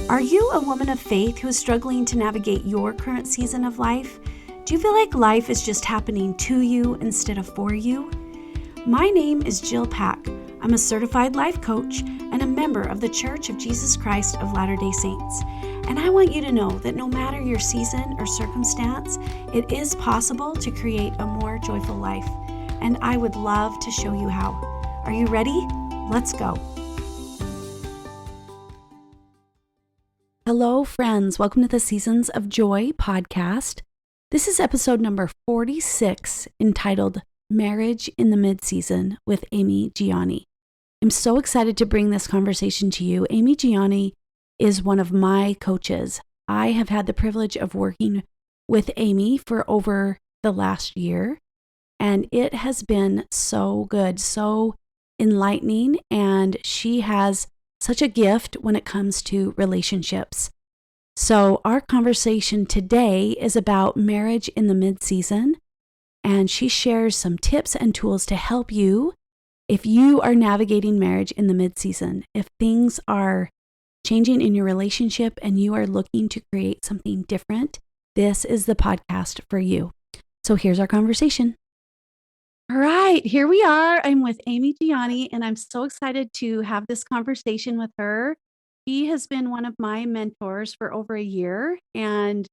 Are you a woman of faith who is struggling to navigate your current season of life? Do you feel like life is just happening to you instead of for you? My name is Jill Pack. I'm a certified life coach and a member of the Church of Jesus Christ of Latter-day Saints. And I want you to know that no matter your season or circumstance, it is possible to create a more joyful life. And I would love to show you how. Are you ready? Let's go. Hello, friends. Welcome to the Seasons of Joy podcast. This is episode number 46, entitled Marriage in the Midseason with Aimée Gianni. I'm so excited to bring this conversation to you. Aimée Gianni is one of my coaches. I have had the privilege of working with Aimée for over the last year, and it has been so good, so enlightening, and she has such a gift when it comes to relationships. So our conversation today is about marriage in the mid-season, and she shares some tips and tools to help you if you are navigating marriage in the mid-season. If things are changing in your relationship and you are looking to create something different, this is the podcast for you. So here's our conversation. All right, here we are. I'm with Aimée Gianni, and I'm so excited to have this conversation with her. She has been one of my mentors for over a year, and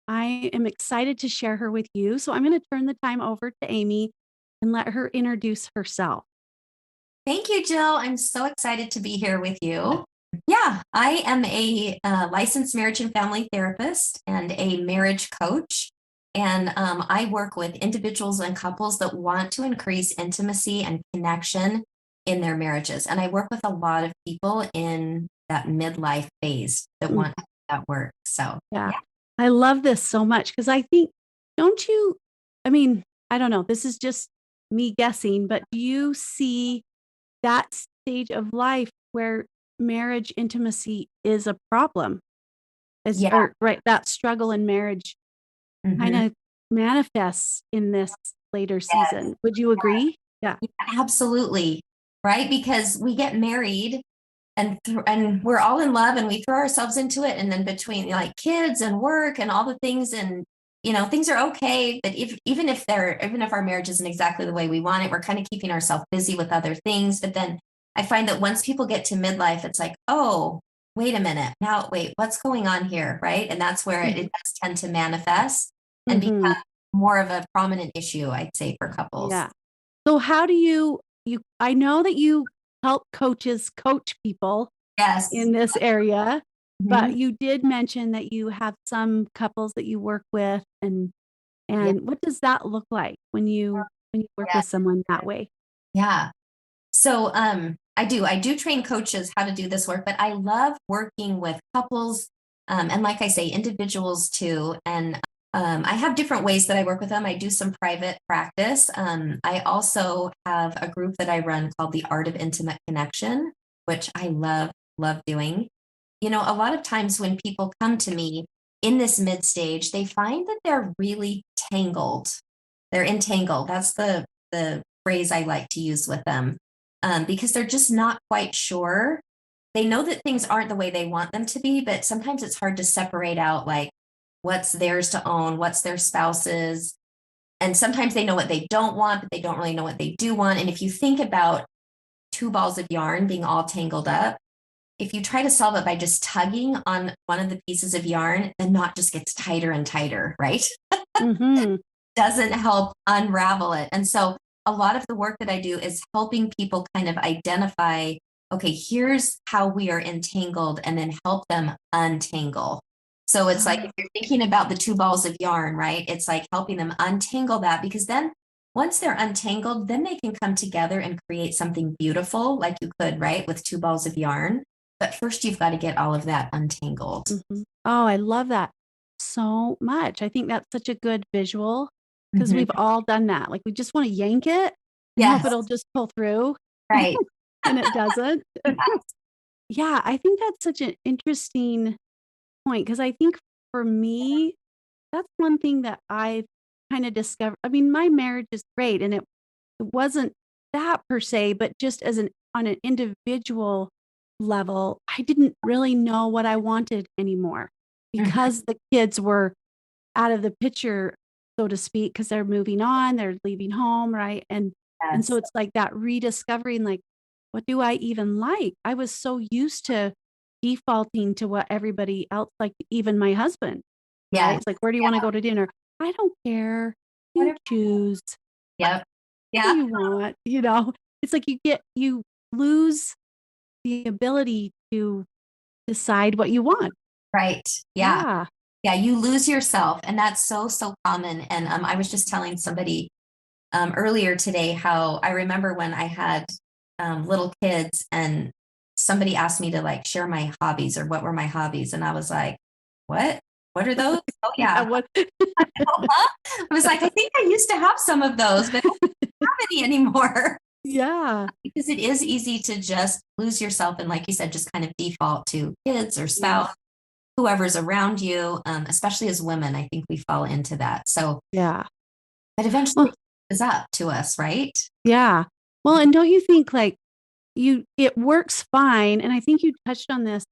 I am excited to share her with you. So I'm going to turn the time over to Aimée and let her introduce herself. Thank you, Jill. I'm so excited to be here with you. Yeah, I am a licensed marriage and family therapist and a marriage coach. And I work with individuals and couples that want to increase intimacy and connection in their marriages. And I work with a lot of people in that midlife phase that want to do that work. So, yeah. I love this so much because I think, don't you, I don't know, this is just me guessing, but do you see that stage of life where marriage intimacy is a problem? That struggle in marriage kind of manifests in this later season. Would you agree? Yeah, absolutely. Right. Because we get married and we're all in love and we throw ourselves into it. And then between like kids and work and all the things and, things are okay. But even if our marriage isn't exactly the way we want it, we're kind of keeping ourselves busy with other things. But then I find that once people get to midlife, it's like, oh, wait a minute. Now, wait, what's going on here? Right. And that's where it does tend to manifest and become more of a prominent issue, I'd say, for couples. Yeah. So how do you I know that you help coaches coach people in this area, but you did mention that you have some couples that you work with and what does that look like when you work with someone that way? Yeah. So I do train coaches how to do this work, but I love working with couples and like I say, individuals too. And I have different ways that I work with them. I do some private practice. I also have a group that I run called the Art of Intimate Connection, which I love doing. A lot of times when people come to me in this mid stage, they find that they're really tangled. They're entangled. That's the phrase I like to use with them because they're just not quite sure. They know that things aren't the way they want them to be, but sometimes it's hard to separate out like what's theirs to own, what's their spouse's. And sometimes they know what they don't want, but they don't really know what they do want. And if you think about two balls of yarn being all tangled up, if you try to solve it by just tugging on one of the pieces of yarn, the knot just gets tighter and tighter, right? Doesn't help unravel it. And so a lot of the work that I do is helping people kind of identify, okay, here's how we are entangled, and then help them untangle. So it's like if you're thinking about the two balls of yarn, right? It's like helping them untangle that, because then once they're untangled, then they can come together and create something beautiful like you could, right? With two balls of yarn. But first you've got to get all of that untangled. Oh, I love that so much. I think that's such a good visual because we've all done that. Like we just want to yank it and hope it'll just pull through. Right. And it doesn't. Yeah, I think that's such an interesting point because I think for me, that's one thing that I kind of discovered. My marriage is great and it wasn't that per se, but just as on an individual level, I didn't really know what I wanted anymore Mhm. because the kids were out of the picture, so to speak, because they're moving on, they're leaving home, right? And so Yes. it's like that rediscovering, like, what do I even like? I was so used to defaulting to what everybody else, like even my husband, right? Yes. It's like, where do you want to Yeah. go to dinner? I don't care. You Whatever. choose. Yep. What do Yeah. you want? It's like you lose the ability to decide what you want. Right. Yeah. Yeah. Yeah. You lose yourself. And that's so, so common. And I was just telling somebody earlier today how I remember when I had little kids and somebody asked me to like share my hobbies or what were my hobbies. And I was like, what? What are those? Oh, Yeah. yeah. What? Huh? I was like, I think I used to have some of those, but I don't have any anymore. Yeah. Because it is easy to just lose yourself and, like you said, just kind of default to kids or Yeah. spouse, whoever's around you. Especially as women, I think we fall into that. So, Yeah. but eventually Well, it is up to us, right? yeah. Well, and don't you think like it works fine? And I think you touched on this.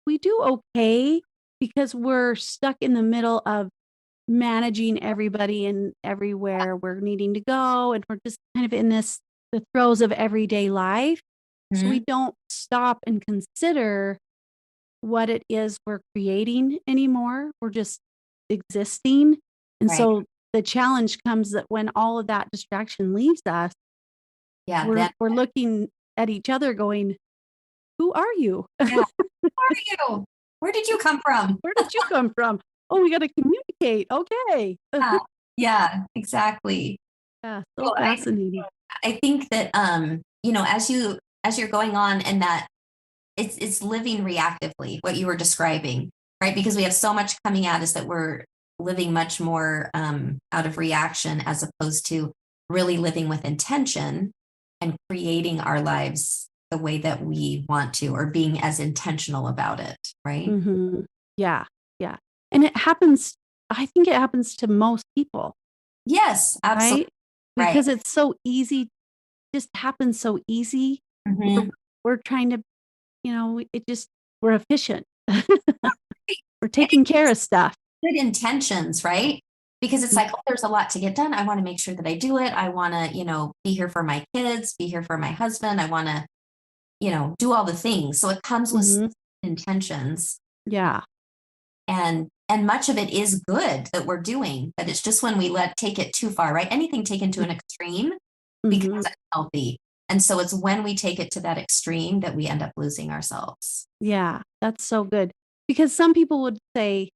We do okay because we're stuck in the middle of managing everybody and everywhere we're needing to go. And we're just kind of in the throes of everyday life. So we Mhm. don't stop and consider what it is we're creating anymore. We're just existing. And Right. so the challenge comes that when all of that distraction leaves us, Yeah. we're looking at each other going, who are you? Yeah. Who are you? Where did you come from? Where did you come from? Oh, we got to communicate. Okay. Yeah. Yeah. Exactly. Yeah, so So fascinating. I think that as you're going on and that it's living reactively, what you were describing, right? Because we have so much coming at us that we're living much more out of reaction as opposed to really living with intention and creating our lives the way that we want to, or being as intentional about it, right? Hmm. Yeah, yeah. And it happens, I think it happens to most people, Yes, absolutely. right? Right. Because it's so easy, just happens so easy. We're, Mhm. we're trying to, it just, we're efficient. We're taking care of stuff. Good intentions, right? Because it's like, oh, there's a lot to get done. I want to make sure that I do it. I want to, be here for my kids, be here for my husband. I want to, do all the things. So it comes with Hmm. intentions, Yeah. and much of it is good that we're doing, but it's just when we take it too far, right? Anything taken to an extreme Hmm. becomes unhealthy. And so it's when we take it to that extreme that we end up losing ourselves. Yeah, that's so good. Because some people would say,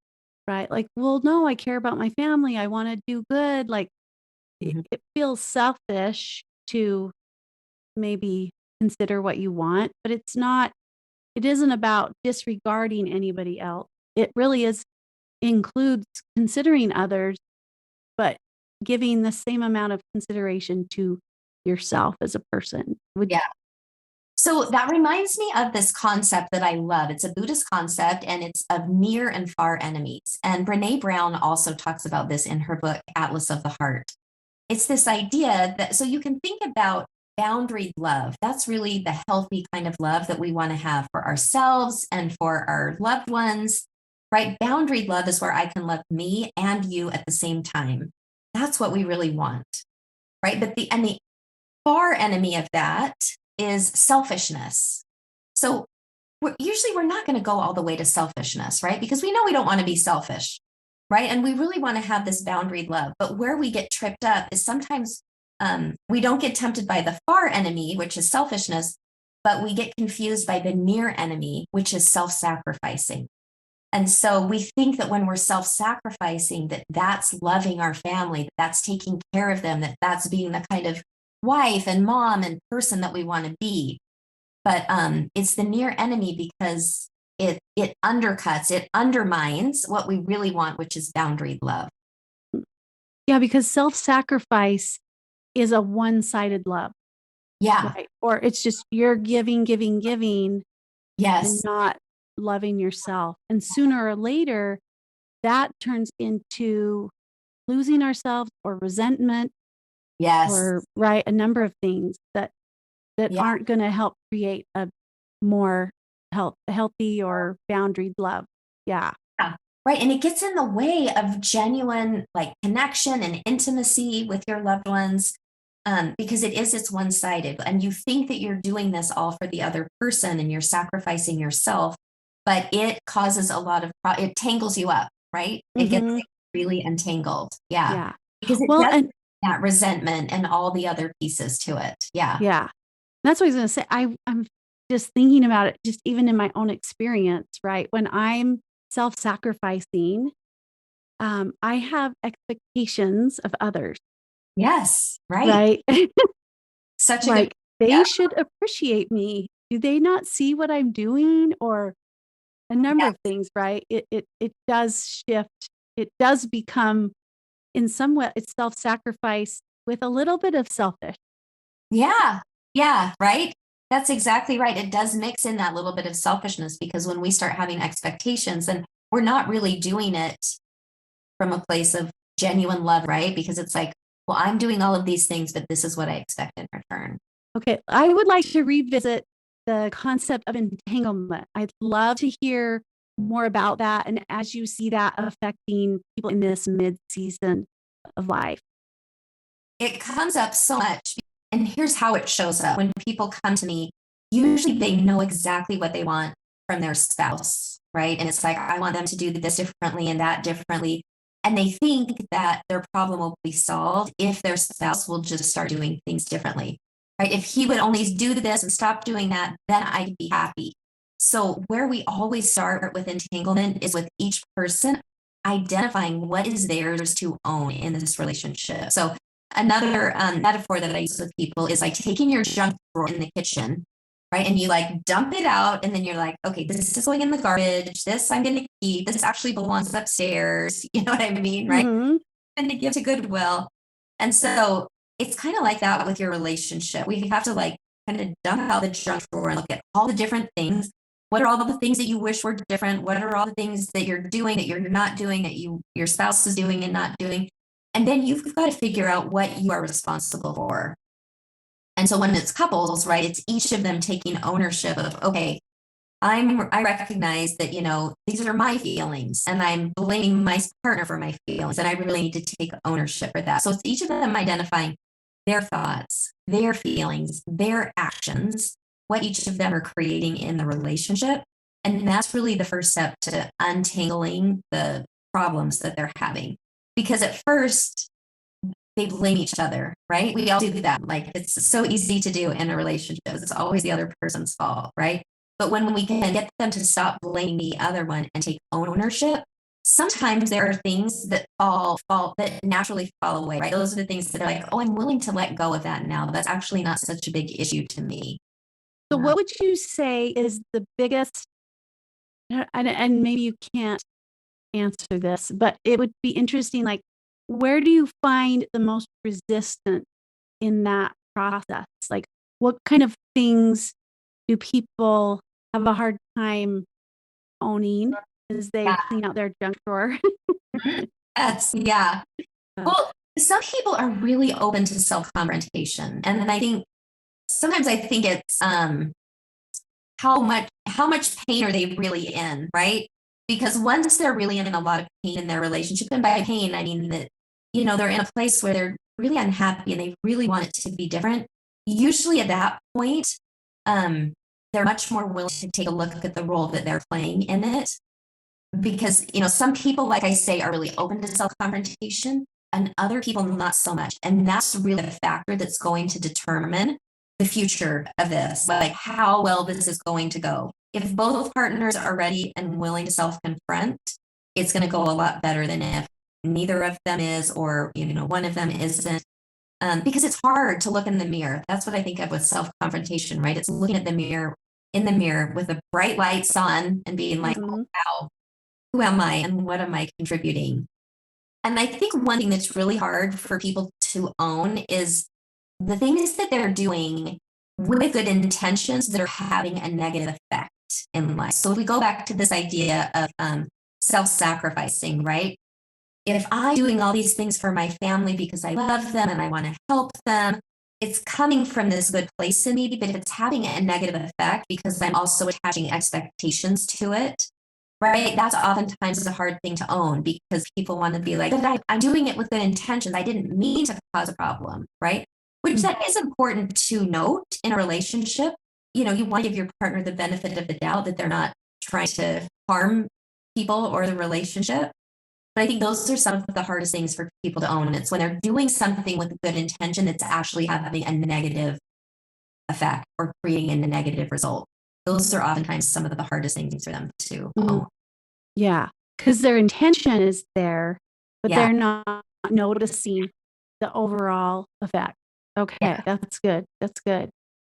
right, like, well, no, I care about my family. I want to do good. Like, Mhm. it feels selfish to maybe consider what you want, but it's not, it isn't about disregarding anybody else. It really includes considering others, but giving the same amount of consideration to yourself as a person. Yeah. So that reminds me of this concept that I love. It's a Buddhist concept and it's of near and far enemies. And Brene Brown also talks about this in her book, Atlas of the Heart. It's this idea that, so you can think about boundaried love. That's really the healthy kind of love that we want to have for ourselves and for our loved ones, right? Boundaried love is where I can love me and you at the same time. That's what we really want, right? And the far enemy of that is selfishness. So we're not going to go all the way to selfishness, right? Because we know we don't want to be selfish, right? And we really want to have this boundaried love. But where we get tripped up is sometimes we don't get tempted by the far enemy, which is selfishness, but we get confused by the near enemy, which is self-sacrificing. And so we think that when we're self-sacrificing, that that's loving our family, that that's taking care of them, that that's being the kind of wife and mom and person that we want to be. But it's the near enemy because it undercuts, it undermines what we really want, which is boundary love. Yeah, because self-sacrifice is a one-sided love, Yeah. right? Or it's just you're giving, giving, giving and Yes. not loving yourself. And sooner or later, that turns into losing ourselves or resentment Yes. or right a number of things that Yeah. aren't going to help create a more healthy or boundaried love. Yeah. Yeah. Right. And it gets in the way of genuine like connection and intimacy with your loved ones. Because it's one-sided and you think that you're doing this all for the other person and you're sacrificing yourself, but it causes a lot of, it tangles you up, right? It gets Mm-hmm. really entangled. Yeah. Yeah. Because it Well, does and that resentment and all the other pieces to it. Yeah. yeah, that's what I was going to say. I'm just thinking about it, just even in my own experience, right? When I'm self-sacrificing, I have expectations of others, Yes. Right. right? Such a good, Like they yeah. should appreciate me. Do they not see what I'm doing? Or a number Yeah. of things, right? It does shift. It does become, in some way, it's self-sacrifice with a little bit of selfish. Yeah. Yeah. Right. That's exactly right. It does mix in that little bit of selfishness because when we start having expectations, then we're not really doing it from a place of genuine love, right? Because it's like, well, I'm doing all of these things, but this is what I expect in return. Okay, I would like to revisit the concept of entanglement. I'd love to hear more about that and as you see that affecting people in this mid-season of life. It comes up so much. And here's how it shows up. When people come to me, usually they know exactly what they want from their spouse, right? And it's like, I want them to do this differently and that differently. And they think that their problem will be solved if their spouse will just start doing things differently, right? If he would only do this and stop doing that, then I'd be happy. So, where we always start with entanglement is with each person identifying what is theirs to own in this relationship. So, another metaphor that I use with people is like taking your junk drawer in the kitchen, right? And you like dump it out, and then you're like, okay, this is going in the garbage. This I'm going to keep. This actually belongs upstairs. You know what I mean, right? Mm-hmm. And to give to Goodwill. And so it's kind of like that with your relationship. We have to like kind of dump out the junk drawer and look at all the different things. What are all the things that you wish were different? What are all the things that you're doing that you're not doing that your spouse is doing and not doing? And then you've got to figure out what you are responsible for. And so when it's couples, right, it's each of them taking ownership of, okay, I recognize that, these are my feelings and I'm blaming my partner for my feelings. And I really need to take ownership for that. So it's each of them identifying their thoughts, their feelings, their actions, what each of them are creating in the relationship. And that's really the first step to untangling the problems that they're having. Because at first, they blame each other, right? We all do that. Like it's so easy to do in a relationship. It's always the other person's fault, right? But when we can get them to stop blaming the other one and take ownership, sometimes there are things that fall that naturally fall away, right? Those are the things that are like, oh, I'm willing to let go of that now. That's actually not such a big issue to me. So what would you say is the biggest, and maybe you can't answer this, but it would be interesting, like, where do you find the most resistance in that process? Like, what kind of things do people have a hard time owning as they Yeah. clean out their junk drawer? Yeah. Well, some people are really open to self-confrontation. And then sometimes I think it's how much pain are they really in, right? Because once they're really in a lot of pain in their relationship, and by pain, I mean that, they're in a place where they're really unhappy and they really want it to be different. Usually at that point, they're much more willing to take a look at the role that they're playing in it. Because, some people, like I say, are really open to self-confrontation and other people not so much. And that's really a factor that's going to determine the future of this, like how well this is going to go. If both partners are ready and willing to self-confront, it's going to go a lot better than if neither of them is, or, one of them isn't. Because it's hard to look in the mirror. That's what I think of with self-confrontation, right? It's looking at the mirror in the mirror with a bright lights on and being like, oh, wow, who am I and what am I contributing? And I think one thing that's really hard for people to own is the things that they're doing with good intentions that are having a negative effect in life. So if we go back to this idea of self-sacrificing, right? If I'm doing all these things for my family because I love them and I want to help them, it's coming from this good place in me, but if it's having a negative effect because I'm also attaching expectations to it, right? That's oftentimes a hard thing to own because people want to be like, but I'm doing it with good intentions. I didn't mean to cause a problem, right? Which that is important to note in a relationship. You know, you want to give your partner the benefit of the doubt that they're not trying to harm people or the relationship. But I think those are some of the hardest things for people to own. It's when they're doing something with good intention that's actually having a negative effect or creating a negative result. Those are oftentimes some of the hardest things for them to own. Yeah, because their intention is there, but Yeah. they're not noticing the overall effect. Okay, Yeah. that's good. That's good.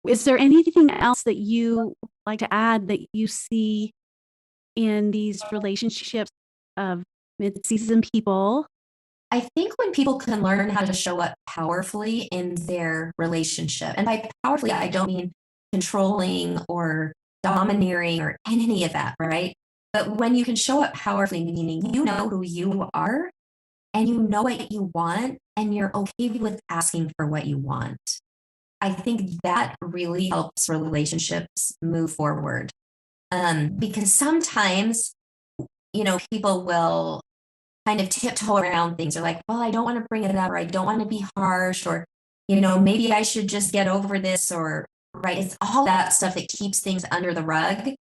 Is there anything else that you like to add that you see in these relationships of mid-season people? I think when people can learn how to show up powerfully in their relationship, and by powerfully, I don't mean controlling or domineering or any of that, right? But when you can show up powerfully, meaning you know who you are and you know what you want, and you're okay with asking for what you want. I think that really helps relationships move forward. Because sometimes, people will kind of tiptoe around things. They're like, well, I don't want to bring it up, or I don't want to be harsh, or, maybe I should just get over this, or, right. It's all that stuff that keeps things under the rug,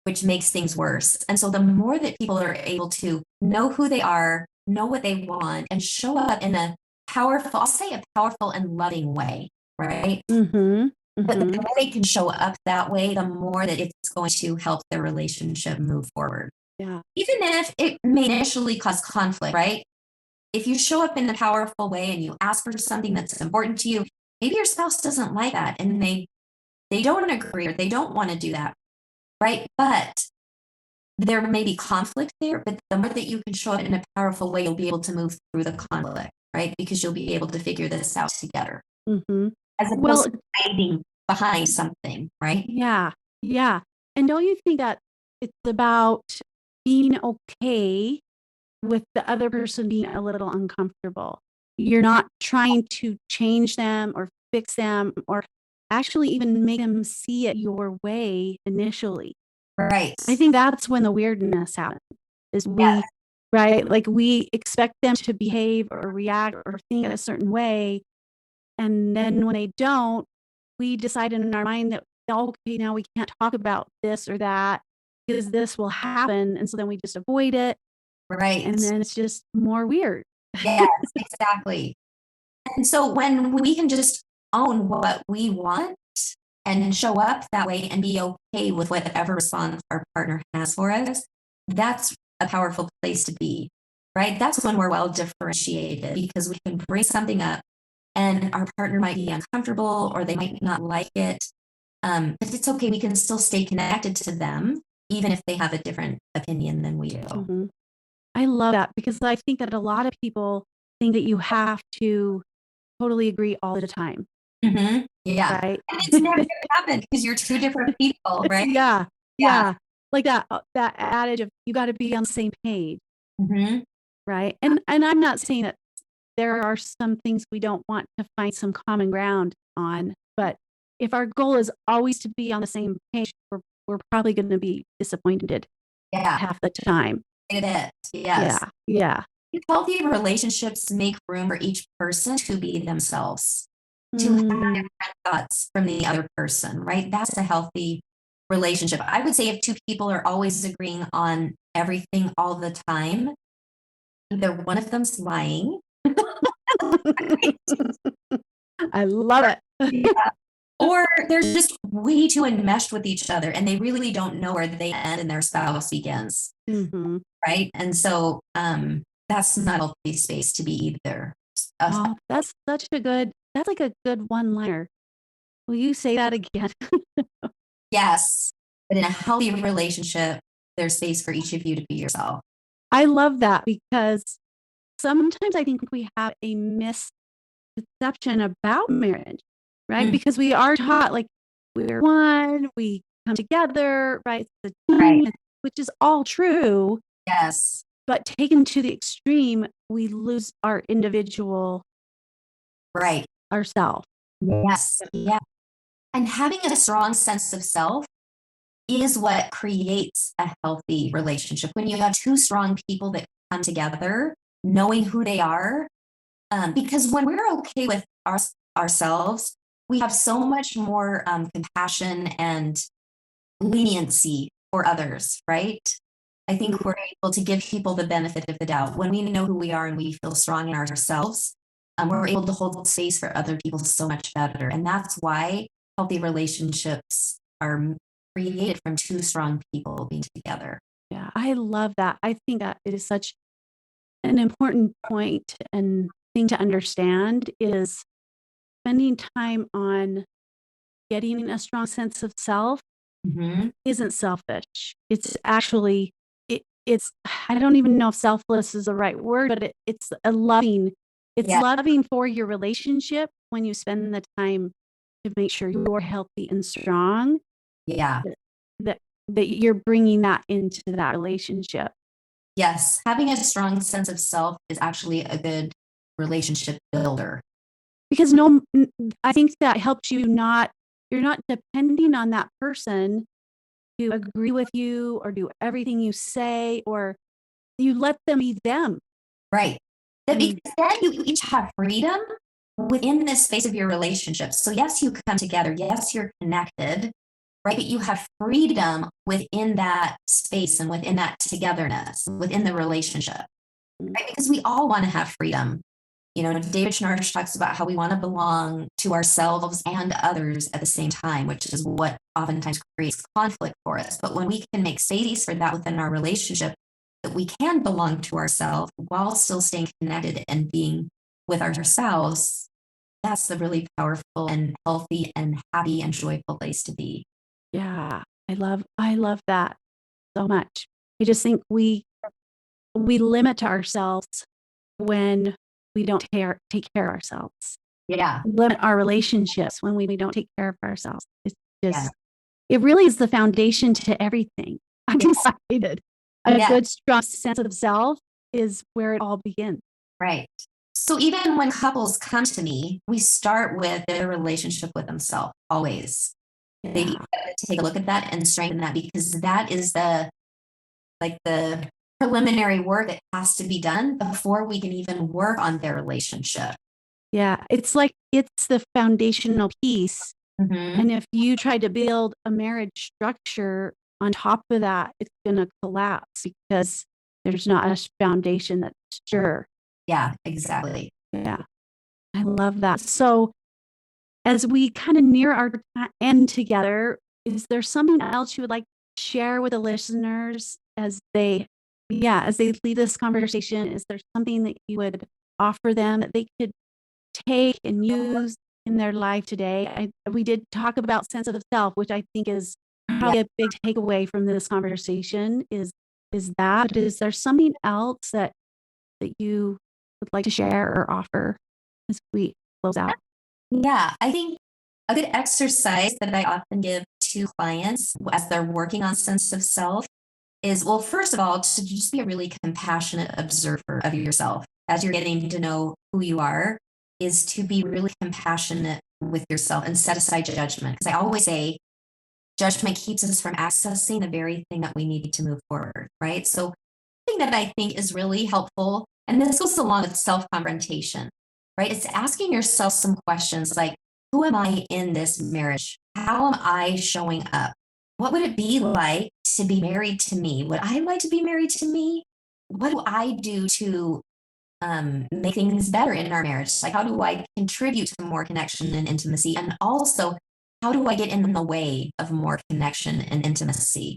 which makes things worse. And so the more that people are able to know who they are, know what they want, and show up in a powerful, I'll say a powerful and loving way, right? Mm-hmm. But the Mm-hmm. more they can show up that way, the more that it's going to help their relationship move forward. Yeah. Even if it may initially cause conflict, right? If you show up in a powerful way and you ask for something that's important to you, maybe your spouse doesn't like that and they don't agree or they don't want to do that, right? But there may be conflict there, but the more that you can show up in a powerful way, you'll be able to move through the conflict, right? Because you'll be able to figure this out together. Mm-hmm. As Well, opposed to hiding behind something, right? yeah. Yeah. And don't you think that it's about being okay with the other person being a little uncomfortable? You're not trying to change them or fix them or actually even make them see it your way initially. Right. I think that's when the weirdness happens. Is Yes. right? Like we expect them to behave or react or think in a certain way. And then when they don't, we decide in our mind that, okay, now we can't talk about this or that because this will happen. And so then we just avoid it. Right. And then it's just more weird. Yes, exactly. And so when we can just own what we want and show up that way and be okay with whatever response our partner has for us, that's a powerful place to be, right? That's when we're well differentiated because we can bring something up and our partner might be uncomfortable or they might not like it. But it's okay. We can still stay connected to them, even if they have a different opinion than we do. Mm-hmm. I love that because I think that a lot of people think that you have to totally agree all the time. Mm-hmm. Yeah. Right. And it's never going to happen because you're two different people, right? Yeah. Yeah. Like that adage of you got to be on the same page. Mm-hmm. Right. And I'm not saying that there are some things we don't want to find some common ground on, but if our goal is always to be on the same page, we're probably going to be disappointed half the time. It is. Yes. Yeah. Healthy relationships make room for each person to be themselves, to have different thoughts from the other person, right? That's a healthy relationship. I would say if two people are always agreeing on everything all the time, either one of them's lying. I love it. Yeah. Or they're just way too enmeshed with each other and they really don't know where they end and their spouse begins. Mm-hmm. Right. And so that's not a healthy space to be either. Oh, that's like a good one-liner. Will you say that again? Yes. But in a healthy relationship, there's space for each of you to be yourself. I love that because sometimes I think we have a misconception about marriage, right? Because we are taught like we're one, we come together, right? It's a team, Right. which is all true. Yes. But taken to the extreme, we lose our individual Right. ourself. Yes. Yeah. And having a strong sense of self is what creates a healthy relationship. When you have two strong people that come together, knowing who they are, because when we're okay with ourselves, we have so much more compassion and leniency for others, right? I think we're able to give people the benefit of the doubt. When we know who we are and we feel strong in ourselves, we're able to hold space for other people so much better. And that's why healthy relationships are created from two strong people being together. Yeah, I love that. I think that it is such an important point and thing to understand is spending time on getting a strong sense of self isn't selfish. It's actually it's I don't even know if selfless is the right word, but it's a loving. It's Yeah. loving for your relationship when you spend the time to make sure you're healthy and strong. Yeah. That that you're bringing that into that relationship. Yes. Having a strong sense of self is actually a good relationship builder. Because I think that helps you you're not depending on that person to agree with you or do everything you say, or you let them be them. Right. Because then you each have freedom within this space of your relationship. So yes, you come together. Yes, you're connected, right? But you have freedom within that space and within that togetherness, within the relationship, right? Because we all want to have freedom. David Schnarch talks about how we want to belong to ourselves and others at the same time, which is what oftentimes creates conflict for us. But when we can make space for that within our relationship, that we can belong to ourselves while still staying connected and being with ourselves, that's the really powerful and healthy and happy and joyful place to be. Yeah, I love that so much. I just think we limit ourselves when we don't take care of ourselves. Yeah. We limit our relationships when we don't take care of ourselves. It's Yeah. just it really is the foundation to everything. I decided a Yeah. good strong sense of self is where it all begins. Right. So even when couples come to me, we start with their relationship with themselves always. They Yeah. take a look at that and strengthen that, because that is the preliminary work that has to be done before we can even work on their relationship. Yeah, it's like it's the foundational piece. And if you try to build a marriage structure on top of that, it's going to collapse because there's not a foundation that's sure. Yeah, exactly. Yeah, I love that. So, as we kind of near our end together, is there something else you would like to share with the listeners as they leave this conversation? Is there something that you would offer them that they could take and use in their life today? We did talk about sense of self, which I think is probably a big takeaway from this conversation is that. But is there something else that you would like to share or offer as we close out? Yeah, I think a good exercise that I often give to clients as they're working on sense of self is, well, first of all, to just be a really compassionate observer of yourself as you're getting to know who you are, is to be really compassionate with yourself and set aside judgment. Because I always say judgment keeps us from accessing the very thing that we need to move forward, right? So, thing that I think is really helpful, and this goes along with self confrontation, right? It's asking yourself some questions like, who am I in this marriage? How am I showing up? What would it be like to be married to me? Would I like to be married to me? What do I do to make things better in our marriage? Like, how do I contribute to more connection and intimacy? And also, how do I get in the way of more connection and intimacy?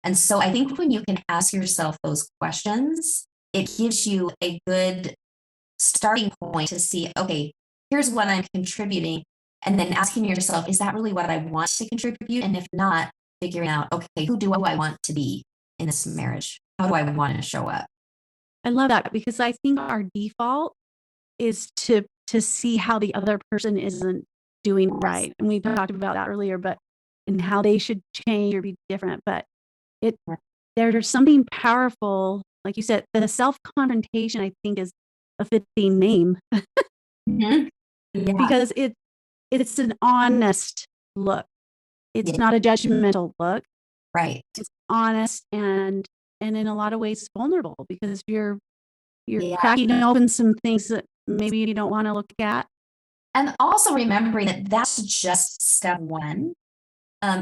And so I think when you can ask yourself those questions, it gives you a good starting point to see, okay, here's what I'm contributing. And then asking yourself, is that really what I want to contribute? And if not, figuring out, okay, who do I want to be in this marriage? How do I want to show up? I love that because I think our default is to see how the other person isn't doing right. And we talked about that earlier, but and how they should change or be different. But it there's something powerful, like you said, the self-confrontation, I think, is a fitting name Yeah. because it's an honest look. It's Yeah. not a judgmental look. Right. It's honest and in a lot of ways vulnerable, because you're Yeah. cracking open some things that maybe you don't want to look at. And also remembering that that's just step one.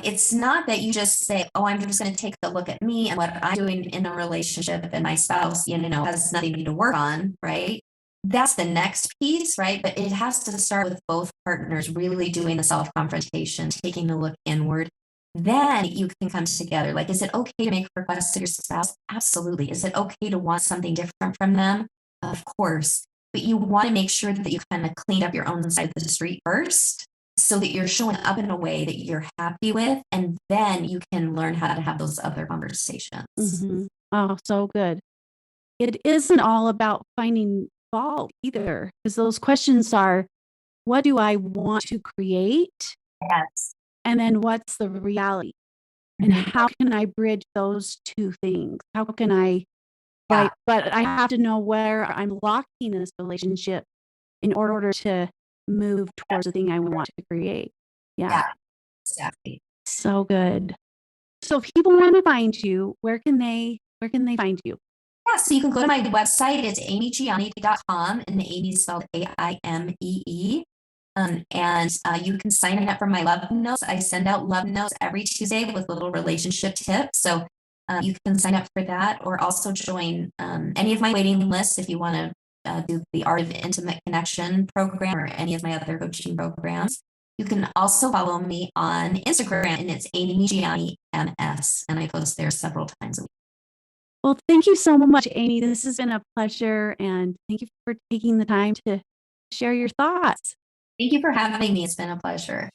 It's not that you just say, oh, I'm just going to take a look at me and what I'm doing in a relationship and my spouse, has nothing to work on, right? That's the next piece, right? But it has to start with both partners really doing the self-confrontation, taking a look inward. Then you can come together. Like, is it okay to make requests to your spouse? Absolutely. Is it okay to want something different from them? Of course. But you want to make sure that you kind of clean up your own side of the street first, so that you're showing up in a way that you're happy with, and then you can learn how to have those other conversations. Mm-hmm. Oh, so good. It isn't all about finding fault either, because those questions are, what do I want to create? Yes. And then what's the reality? And how can I bridge those two things? How can I, Yeah. but I have to know where I'm blocking this relationship in order to move towards the thing I want to create. Yeah. Exactly. So good. So if people want to find you, where can they find you? Yeah, so you can go to my website. It's aimeegianni.com, and the Amy is spelled AIMEE. And you can sign up for my love notes. I send out love notes every Tuesday with little relationship tips. So you can sign up for that, or also join any of my waiting lists if you want to do the Art of Intimate Connection program or any of my other coaching programs. You can also follow me on Instagram, and it's Aimée Gianni MS, and I post there several times a week. Well, thank you so much, Amy. This has been a pleasure, and thank you for taking the time to share your thoughts. Thank you for having me. It's been a pleasure.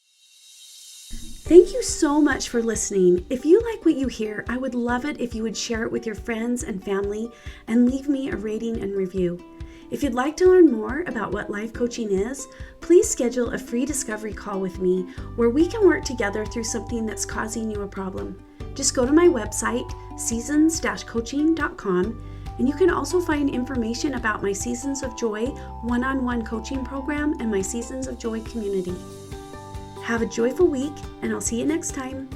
Thank you so much for listening. If you like what you hear, I would love it if you would share it with your friends and family and leave me a rating and review. If you'd like to learn more about what life coaching is, please schedule a free discovery call with me where we can work together through something that's causing you a problem. Just go to my website, seasons-coaching.com, and you can also find information about my Seasons of Joy one-on-one coaching program and my Seasons of Joy community. Have a joyful week, and I'll see you next time.